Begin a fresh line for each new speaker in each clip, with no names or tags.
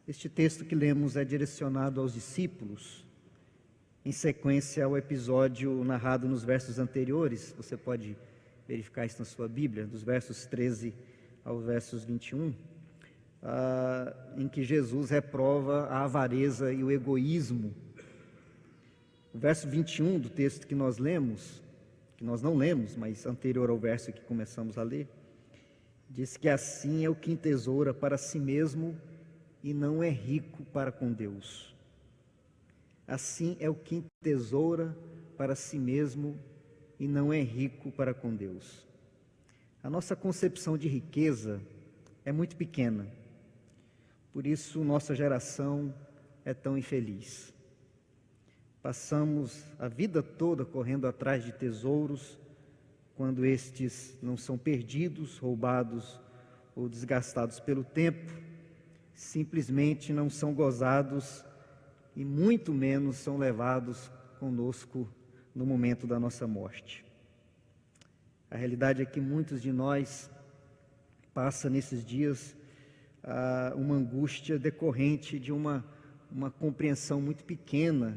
Este texto que lemos é direcionado aos discípulos, em sequência ao episódio narrado nos versos anteriores. Você pode verificar isso na sua Bíblia, dos versos 13 aos versos 21, em que Jesus reprova a avareza e o egoísmo. O verso 21 do texto que nós lemos, que nós não lemos, mas anterior ao verso que começamos a ler, diz que assim é o que entesoura para si mesmo e não é rico para com Deus. Assim é o que entesoura para si mesmo e não é rico para com Deus. A nossa concepção de riqueza é muito pequena, por isso nossa geração é tão infeliz. Passamos a vida toda correndo atrás de tesouros, quando estes não são perdidos, roubados ou desgastados pelo tempo, simplesmente não são gozados e muito menos são levados conosco no momento da nossa morte. A realidade é que muitos de nós passam nesses dias uma angústia decorrente de uma compreensão muito pequena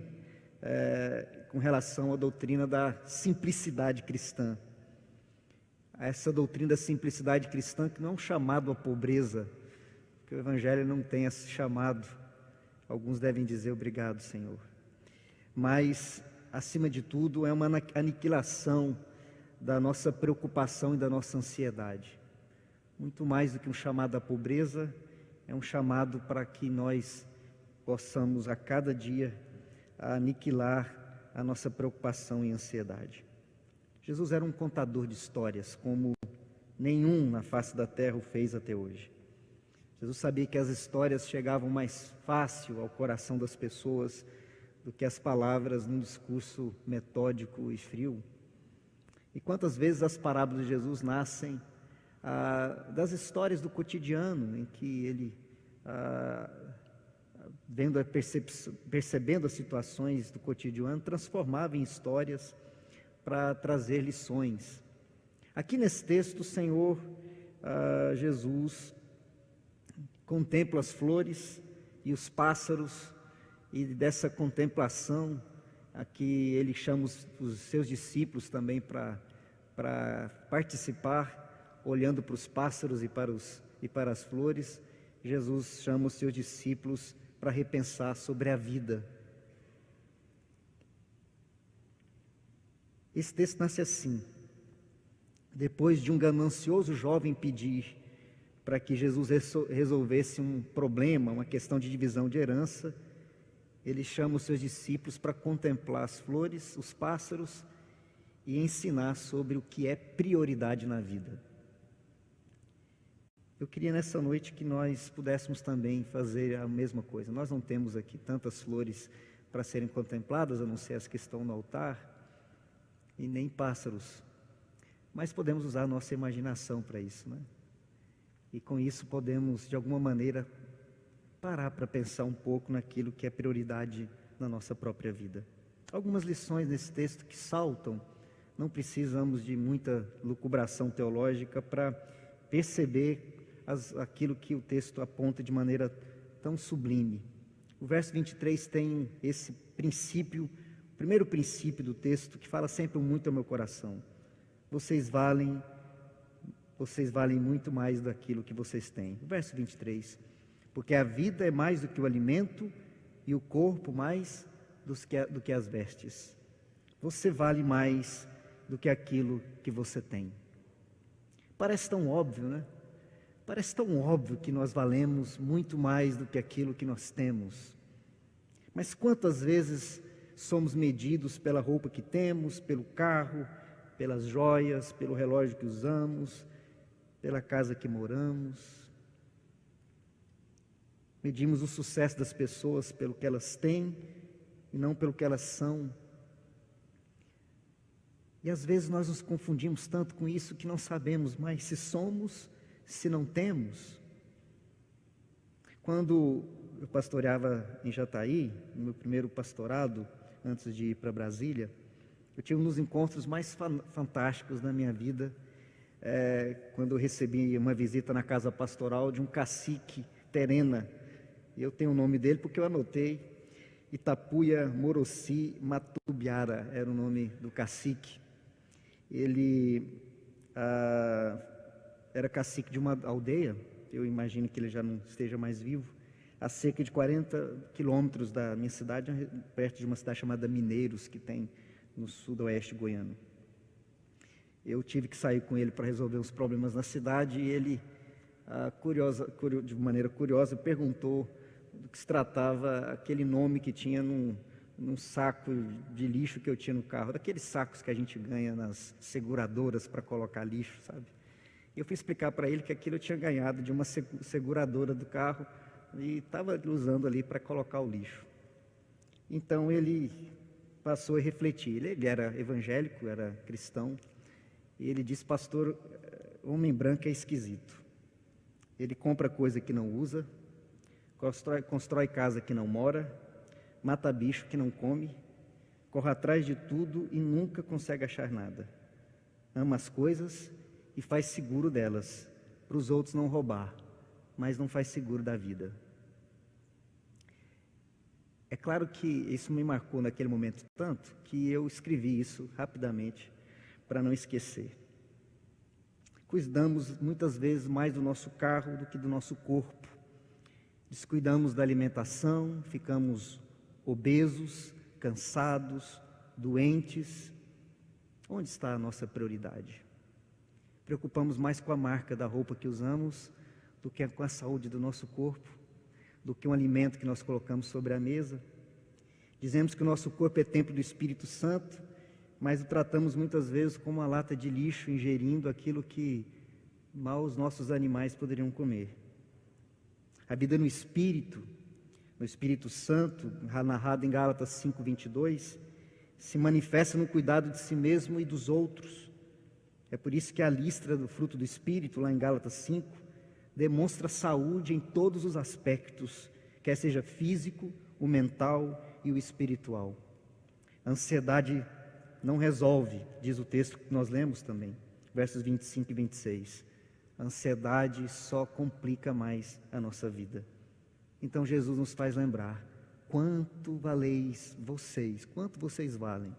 com relação à doutrina da simplicidade cristã. Essa doutrina da simplicidade cristã que não é um chamado à pobreza, que o Evangelho não tem esse chamado. Alguns devem dizer obrigado, Senhor. Mas, acima de tudo, é uma aniquilação da nossa preocupação e da nossa ansiedade. Muito mais do que um chamado à pobreza, é um chamado para que nós possamos a cada dia aniquilar a nossa preocupação e ansiedade. Jesus era um contador de histórias, como nenhum na face da terra o fez até hoje. Jesus sabia que as histórias chegavam mais fácil ao coração das pessoas do que as palavras num discurso metódico e frio. E quantas vezes as parábolas de Jesus nascem das histórias do cotidiano, em que ele, percebendo as situações do cotidiano, transformava em histórias para trazer lições. Aqui nesse texto, o Senhor Jesus contempla as flores e os pássaros, e dessa contemplação, aqui ele chama os seus discípulos também para participar, olhando para os pássaros e para as flores. Jesus chama os seus discípulos para repensar sobre a vida. Esse texto nasce assim: depois de um ganancioso jovem pedir para que Jesus resolvesse um problema, uma questão de divisão de herança, ele chama os seus discípulos para contemplar as flores, os pássaros e ensinar sobre o que é prioridade na vida. Eu queria nessa noite que nós pudéssemos também fazer a mesma coisa. Nós não temos aqui tantas flores para serem contempladas, a não ser as que estão no altar, e nem pássaros, mas podemos usar a nossa imaginação para isso, né? E com isso podemos, de alguma maneira, parar para pensar um pouco naquilo que é prioridade na nossa própria vida. Algumas lições nesse texto que saltam, não precisamos de muita lucubração teológica para perceber aquilo que o texto aponta de maneira tão sublime. O verso 23 tem esse princípio, o primeiro princípio do texto, que fala sempre muito ao meu coração. Vocês valem muito mais daquilo que vocês têm. O verso 23, porque a vida é mais do que o alimento e o corpo mais do que as vestes. Você vale mais do que aquilo que você tem. Parece tão óbvio, né? Parece tão óbvio que nós valemos muito mais do que aquilo que nós temos. Mas quantas vezes somos medidos pela roupa que temos, pelo carro, pelas joias, pelo relógio que usamos, pela casa que moramos? Medimos o sucesso das pessoas pelo que elas têm e não pelo que elas são. E às vezes nós nos confundimos tanto com isso que não sabemos mais se somos, se não temos. Quando eu pastoreava em Jataí, no meu primeiro pastorado, antes de ir para Brasília, eu tive um dos encontros mais fantásticos da minha vida, quando eu recebi uma visita na casa pastoral de um cacique terena, Eu tenho o nome dele porque eu anotei. Itapuia Moroci Matubiara era o nome do cacique. Ele era cacique de uma aldeia, eu imagino que ele já não esteja mais vivo, a cerca de 40 quilômetros da minha cidade, perto de uma cidade chamada Mineiros, que tem no sudoeste goiano. Eu tive que sair com ele para resolver uns problemas na cidade e ele, de maneira curiosa, perguntou do que se tratava aquele nome que tinha num saco de lixo que eu tinha no carro, daqueles sacos que a gente ganha nas seguradoras para colocar lixo, sabe? Eu fui explicar para ele que aquilo eu tinha ganhado de uma seguradora do carro e estava usando ali para colocar o lixo. Então ele passou a refletir. Ele era evangélico, era cristão, e ele disse: pastor, homem branco é esquisito. Ele compra coisa que não usa, constrói casa que não mora, mata bicho que não come, corre atrás de tudo e nunca consegue achar nada. Ama as coisas e faz seguro delas, para os outros não roubar, mas não faz seguro da vida. É claro que isso me marcou naquele momento tanto, que eu escrevi isso rapidamente, para não esquecer. Cuidamos muitas vezes mais do nosso carro do que do nosso corpo. Descuidamos da alimentação, ficamos obesos, cansados, doentes. Onde está a nossa prioridade? Preocupamos mais com a marca da roupa que usamos do que com a saúde do nosso corpo, do que um alimento que nós colocamos sobre a mesa. Dizemos que o nosso corpo é templo do Espírito Santo, mas o tratamos muitas vezes como uma lata de lixo, ingerindo aquilo que mal os nossos animais poderiam comer. A vida no Espírito Santo, narrado em Gálatas 5:22, se manifesta no cuidado de si mesmo e dos outros. É por isso que a lista do fruto do Espírito, lá em Gálatas 5, demonstra saúde em todos os aspectos, quer seja físico, o mental e o espiritual. A ansiedade não resolve, diz o texto que nós lemos também, versos 25 e 26. A ansiedade só complica mais a nossa vida. Então Jesus nos faz lembrar: quanto valeis vocês, quanto vocês valem,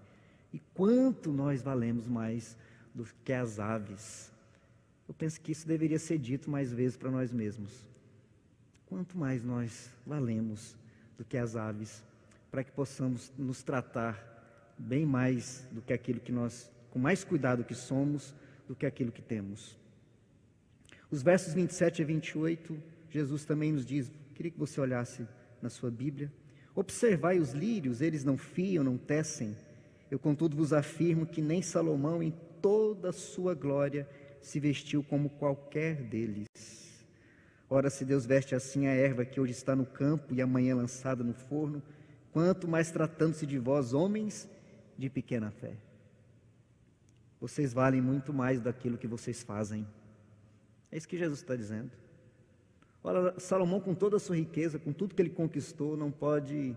e quanto nós valemos mais do que as aves. Eu penso que isso deveria ser dito mais vezes para nós mesmos. Quanto mais nós valemos do que as aves, para que possamos nos tratar bem mais do que aquilo que nós, com mais cuidado que somos, do que aquilo que temos. Os versos 27 a 28, Jesus também nos diz, queria que você olhasse na sua Bíblia: observai os lírios, eles não fiam, não tecem. Eu, contudo, vos afirmo que nem Salomão, em toda a sua glória, se vestiu como qualquer deles. Ora, se Deus veste assim a erva que hoje está no campo e amanhã lançada no forno, quanto mais tratando-se de vós, homens de pequena fé. Vocês valem muito mais daquilo que vocês fazem. É isso que Jesus está dizendo. Olha, Salomão, com toda a sua riqueza, com tudo que ele conquistou, não pode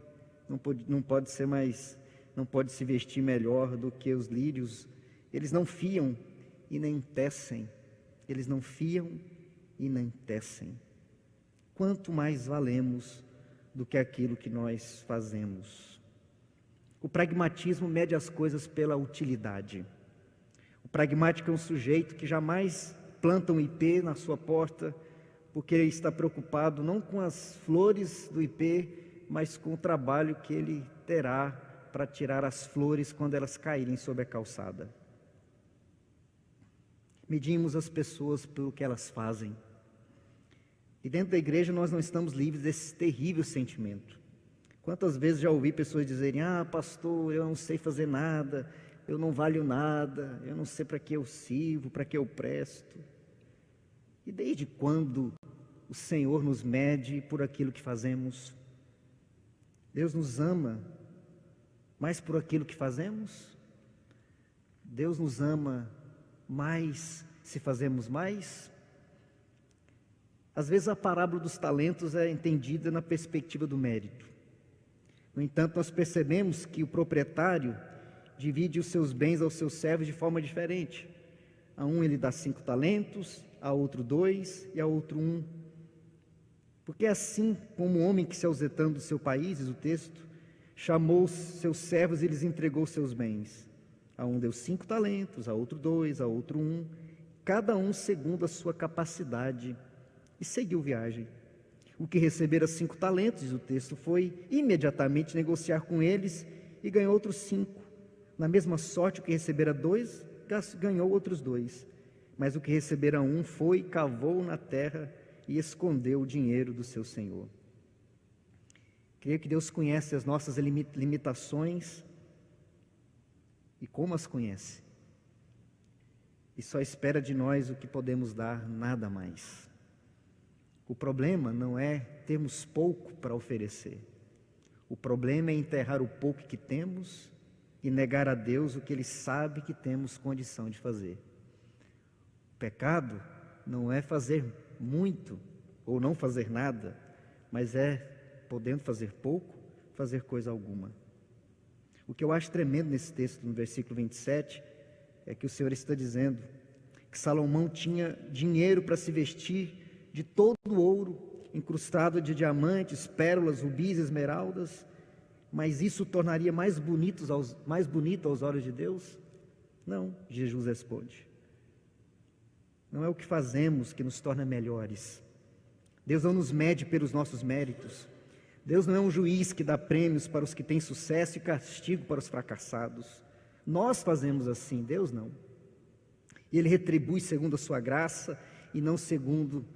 se vestir melhor do que os lírios. Eles não fiam e nem tecem. Eles não fiam e nem tecem. Quanto mais valemos do que aquilo que nós fazemos. O pragmatismo mede as coisas pela utilidade. O pragmático é um sujeito que jamais planta um ipê na sua porta, porque ele está preocupado não com as flores do ipê, mas com o trabalho que ele terá para tirar as flores quando elas caírem sobre a calçada. Medimos as pessoas pelo que elas fazem. E dentro da igreja nós não estamos livres desse terrível sentimento. Quantas vezes já ouvi pessoas dizerem: pastor, eu não sei fazer nada, eu não valho nada, eu não sei para que eu sirvo, para que eu presto. E desde quando o Senhor nos mede por aquilo que fazemos? Deus nos ama mais por aquilo que fazemos? Deus nos ama mais se fazemos mais? Às vezes a parábola dos talentos é entendida na perspectiva do mérito. No entanto, nós percebemos que o proprietário divide os seus bens aos seus servos de forma diferente. A um ele dá 5 talentos, a outro 2 e a outro 1. Porque assim como o homem que se ausentando do seu país, diz o texto, chamou seus servos e lhes entregou seus bens. A um deu 5 talentos, a outro 2, a outro 1, cada um segundo a sua capacidade, e seguiu viagem. O que recebera 5 talentos, diz o texto, foi imediatamente negociar com eles e ganhou outros 5. Na mesma sorte, o que recebera 2, ganhou outros 2. Mas o que recebera 1 foi, cavou na terra e escondeu o dinheiro do seu senhor. Creio que Deus conhece as nossas limitações e como as conhece. E só espera de nós o que podemos dar, nada mais. O problema não é termos pouco para oferecer. O problema é enterrar o pouco que temos e negar a Deus o que Ele sabe que temos condição de fazer. O pecado não é fazer muito ou não fazer nada, mas é, podendo fazer pouco, fazer coisa alguma. O que eu acho tremendo nesse texto, no versículo 27, é que o Senhor está dizendo que Salomão tinha dinheiro para se vestir de todo o ouro, incrustado de diamantes, pérolas, rubis, esmeraldas, mas isso tornaria mais bonito aos olhos de Deus? Não, Jesus responde. Não é o que fazemos que nos torna melhores. Deus não nos mede pelos nossos méritos. Deus não é um juiz que dá prêmios para os que têm sucesso e castigo para os fracassados. Nós fazemos assim, Deus não. E Ele retribui segundo a sua graça e não segundo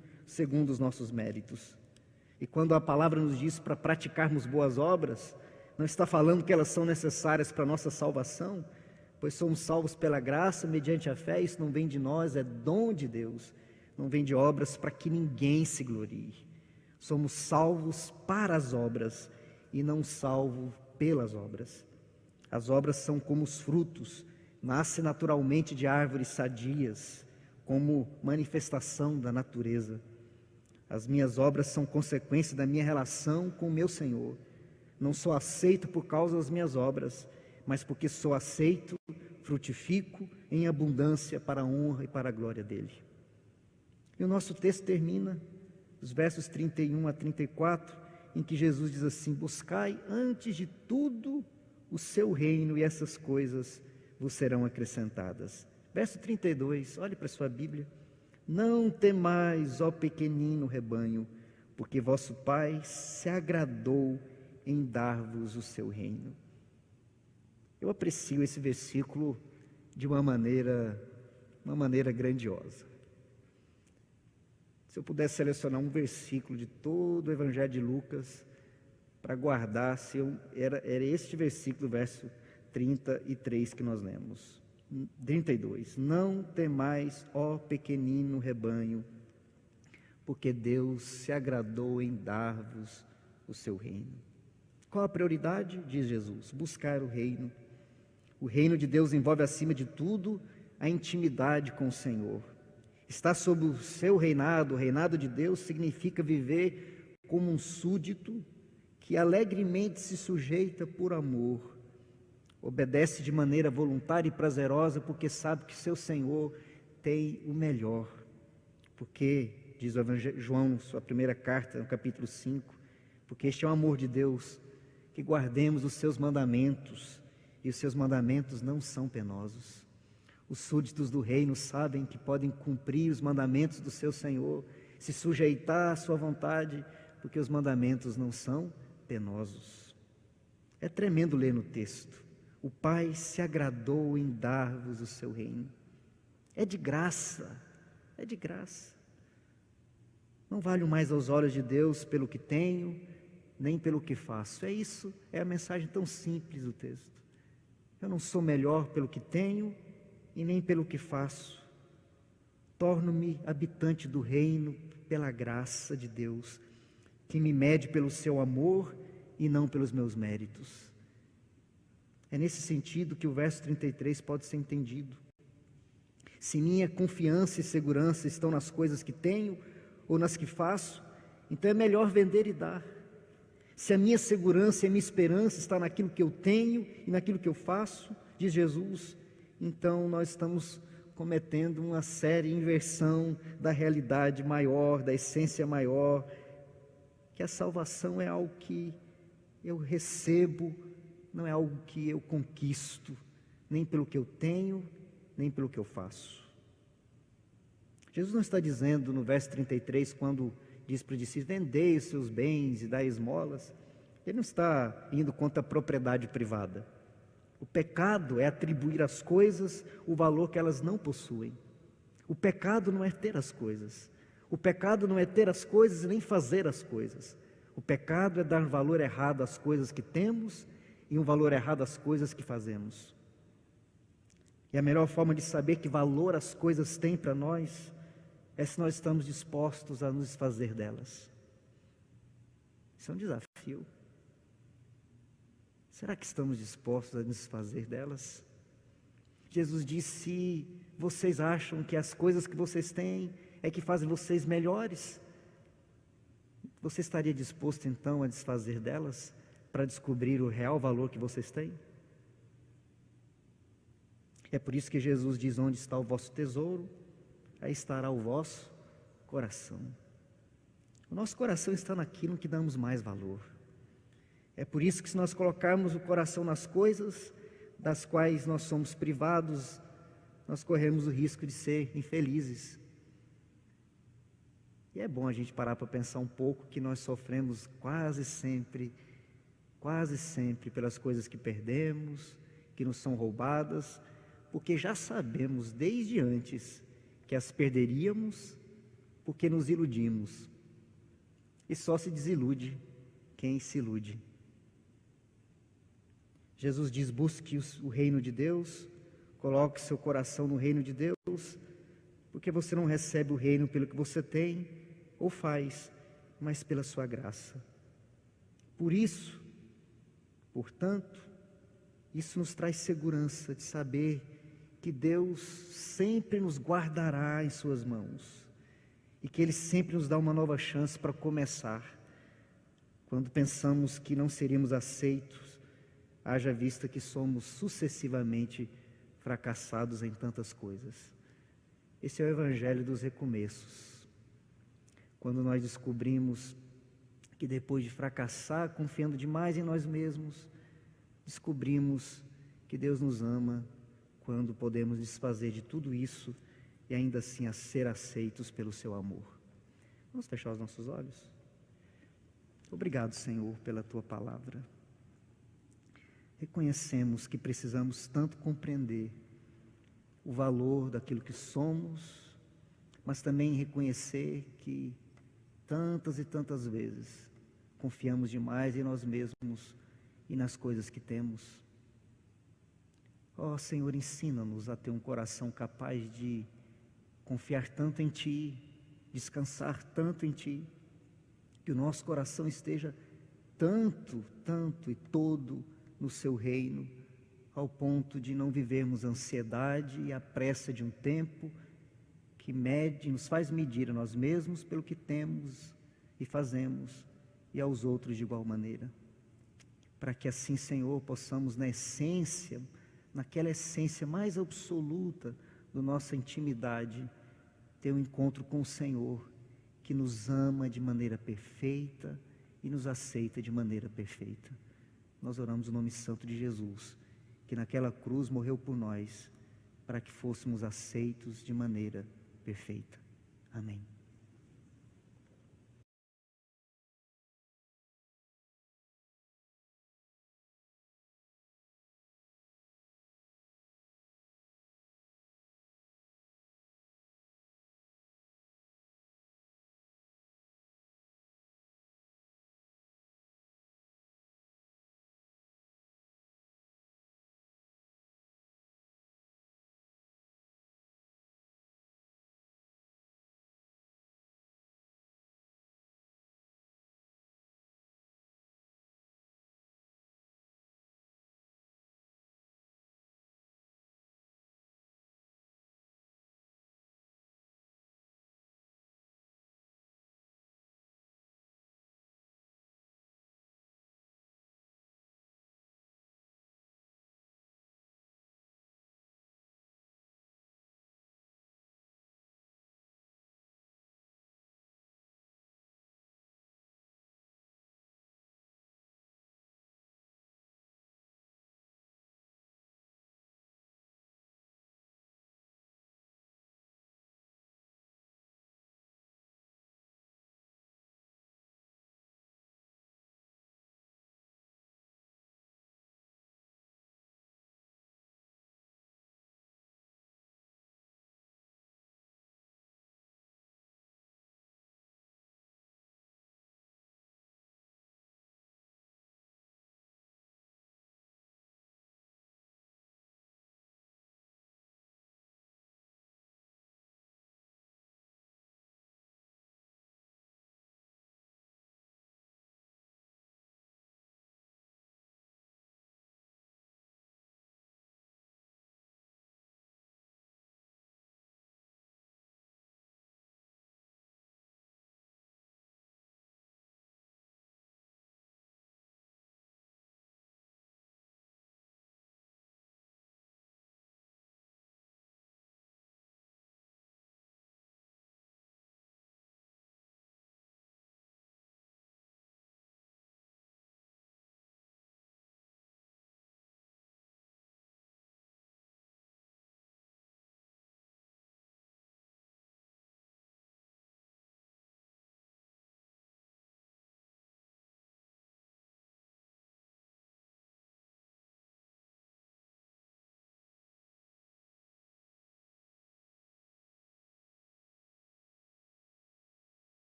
os nossos méritos. E quando a palavra nos diz para praticarmos boas obras, não está falando que elas são necessárias para a nossa salvação, pois somos salvos pela graça, mediante a fé. Isso não vem de nós, é dom de Deus. Não vem de obras para que ninguém se glorie. Somos salvos para as obras e não salvos pelas obras. As obras são como os frutos, nascem naturalmente de árvores sadias, como manifestação da natureza. As minhas obras são consequência da minha relação com o meu Senhor. Não sou aceito por causa das minhas obras, mas porque sou aceito, frutifico em abundância para a honra e para a glória dEle. E o nosso texto termina, os versos 31 a 34, em que Jesus diz assim: buscai antes de tudo o seu reino e essas coisas vos serão acrescentadas. Verso 32, olhe para a sua Bíblia. Não temais, ó pequenino rebanho, porque vosso Pai se agradou em dar-vos o seu reino. Eu aprecio esse versículo de uma maneira grandiosa. Se eu pudesse selecionar um versículo de todo o Evangelho de Lucas para guardar, era este versículo, verso 33 que nós lemos. 32. Não temais, ó pequenino rebanho, porque Deus se agradou em dar-vos o seu reino. Qual a prioridade? Diz Jesus: buscar o reino. O reino de Deus envolve, acima de tudo, a intimidade com o Senhor. Estar sob o seu reinado, o reinado de Deus, significa viver como um súdito que alegremente se sujeita por amor, obedece de maneira voluntária e prazerosa, porque sabe que seu Senhor tem o melhor. Porque, diz o João, sua primeira carta, no capítulo 5, porque este é o amor de Deus, que guardemos os seus mandamentos, e os seus mandamentos não são penosos. Os súditos do reino sabem que podem cumprir os mandamentos do seu Senhor, se sujeitar à sua vontade, porque os mandamentos não são penosos. É tremendo ler no texto: o Pai se agradou em dar-vos o seu reino. É de graça, é de graça. Não valho mais aos olhos de Deus pelo que tenho, nem pelo que faço. É isso, é a mensagem tão simples do texto. Eu não sou melhor pelo que tenho e nem pelo que faço. Torno-me habitante do reino pela graça de Deus, que me mede pelo seu amor e não pelos meus méritos. É nesse sentido que o verso 33 pode ser entendido. Se minha confiança e segurança estão nas coisas que tenho ou nas que faço, então é melhor vender e dar. Se a minha segurança e a minha esperança está naquilo que eu tenho e naquilo que eu faço, diz Jesus, então nós estamos cometendo uma séria inversão da realidade maior, da essência maior, que a salvação é algo que eu recebo, não é algo que eu conquisto, nem pelo que eu tenho, nem pelo que eu faço. Jesus não está dizendo no verso 33, quando diz para os discípulos: vendei os seus bens e dai esmolas. Ele não está indo contra a propriedade privada. O pecado é atribuir às coisas o valor que elas não possuem. O pecado não é ter as coisas. O pecado não é ter as coisas e nem fazer as coisas. O pecado é dar valor errado às coisas que temos e um valor errado às coisas que fazemos. E a melhor forma de saber que valor as coisas têm para nós é se nós estamos dispostos a nos desfazer delas. Isso é um desafio. Será que estamos dispostos a nos desfazer delas? Jesus disse: se vocês acham que as coisas que vocês têm é que fazem vocês melhores, você estaria disposto então a desfazer delas para descobrir o real valor que vocês têm? É por isso que Jesus diz: onde está o vosso tesouro, aí estará o vosso coração. O nosso coração está naquilo que damos mais valor. É por isso que, se nós colocarmos o coração nas coisas das quais nós somos privados, nós corremos o risco de ser infelizes. E é bom a gente parar para pensar um pouco que nós sofremos quase sempre pelas coisas que perdemos, que nos são roubadas, porque já sabemos desde antes que as perderíamos, porque nos iludimos. E só se desilude quem se ilude. Jesus diz: busque o reino de Deus, coloque seu coração no reino de Deus, porque você não recebe o reino pelo que você tem ou faz, mas pela sua graça. Por isso, portanto, isso nos traz segurança de saber que Deus sempre nos guardará em suas mãos e que Ele sempre nos dá uma nova chance para começar, quando pensamos que não seríamos aceitos, haja vista que somos sucessivamente fracassados em tantas coisas. Esse é o evangelho dos recomeços. Quando nós descobrimos que depois de fracassar, confiando demais em nós mesmos, descobrimos que Deus nos ama quando podemos desfazer de tudo isso e ainda assim a ser aceitos pelo seu amor. Vamos fechar os nossos olhos? Obrigado, Senhor, pela Tua palavra. Reconhecemos que precisamos tanto compreender o valor daquilo que somos, mas também reconhecer que tantas e tantas vezes confiamos demais em nós mesmos e nas coisas que temos. Ó Senhor, ensina-nos a ter um coração capaz de confiar tanto em Ti, descansar tanto em Ti, que o nosso coração esteja tanto e todo no Seu reino, ao ponto de não vivermos a ansiedade e a pressa de um tempo que nos faz medir a nós mesmos pelo que temos e fazemos e aos outros de igual maneira. Para que assim, Senhor, possamos naquela essência mais absoluta da nossa intimidade, ter um encontro com o Senhor, que nos ama de maneira perfeita e nos aceita de maneira perfeita. Nós oramos no nome santo de Jesus, que naquela cruz morreu por nós, para que fôssemos aceitos de maneira perfeita. Amém.